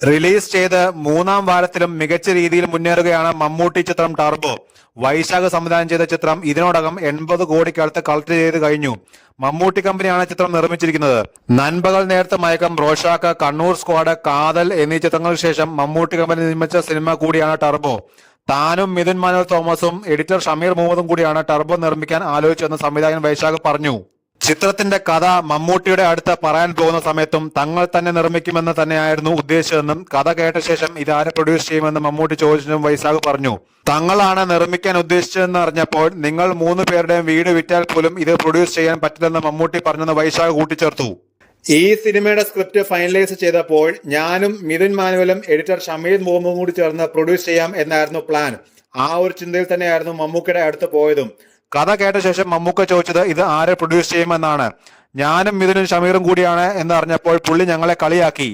Release ചെയ്ത് 3-ാം വാരത്തിലും മികച്ച രീതിയിൽ മുന്നേറുകയാണ് മമ്മൂട്ടി ചിത്രം ടർബോ. വൈശാഖ് സംവിധാനം ചെയ്ത ചിത്രം ഇതിനോടകം 80 കോടിക്കടുത്ത് കളക്ട് ചെയ്ത് കഴിഞ്ഞു. മമ്മൂട്ടി കമ്പനിയാണ് ചിത്രം നിർമ്മിച്ചിരിക്കുന്നത്. നൻപകൽ നേരത്തെ മയക്കം, റോഷാക്ക്, കണ്ണൂർ സ്ക്വാഡ്, കാതൽ എന്നീ ചിത്രങ്ങൾക്ക് ശേഷം മമ്മൂട്ടി കമ്പനി നിർമ്മിച്ച സിനിമ കൂടിയാണ് ടർബോ. താനും മിഥുൻ മാനുവൽ തോമസും എഡിറ്റർ ഷമീർ മുഹമ്മദും കൂടിയാണ് ടർബോ നിർമ്മിക്കാൻ ആലോചിച്ചതെന്ന് സംവിധായകൻ വൈശാഖ് പറഞ്ഞു. ചിത്രത്തിന്റെ കഥ മമ്മൂട്ടിയുടെ അടുത്ത് പറയാൻ പോകുന്ന സമയത്തും തങ്ങൾ തന്നെ നിർമ്മിക്കുമെന്ന് തന്നെയായിരുന്നു ഉദ്ദേശിച്ചതെന്നും കഥ കേട്ട ശേഷം ഇതാരെ പ്രൊഡ്യൂസ് ചെയ്യുമെന്ന് മമ്മൂട്ടി ചോദിച്ചെന്നും വൈശാഖ് പറഞ്ഞു. തങ്ങളാണ് നിർമ്മിക്കാൻ ഉദ്ദേശിച്ചതെന്ന് അറിഞ്ഞപ്പോൾ നിങ്ങൾ 3 പേരുടെയും വീട് വിറ്റാൽ പോലും ഇത് പ്രൊഡ്യൂസ് ചെയ്യാൻ പറ്റില്ലെന്ന് മമ്മൂട്ടി പറഞ്ഞെന്ന് വൈശാഖ് കൂട്ടിച്ചേർത്തു. ഈ സിനിമയുടെ സ്ക്രിപ്റ്റ് ഫൈനലൈസ് ചെയ്തപ്പോൾ ഞാനും മിഥുൻ മാനുവലും എഡിറ്റർ ഷമീർ മുഹമ്മദും കൂടി ചേർന്ന് പ്രൊഡ്യൂസ് ചെയ്യാം എന്നായിരുന്നു പ്ലാൻ. ആ ഒരു ചിന്തയിൽ തന്നെയായിരുന്നു മമ്മൂക്കയുടെ അടുത്ത് പോയതും. കഥ കേട്ട ശേഷം മമ്മൂക്ക ചോദിച്ചത് ഇത് ആരെ പ്രൊഡ്യൂസ് ചെയ്യുമെന്നാണ്. ഞാനും മിഥുനും ഷമീറും കൂടിയാണ് എന്ന് അറിഞ്ഞപ്പോൾ പുള്ളി ഞങ്ങളെ കളിയാക്കി.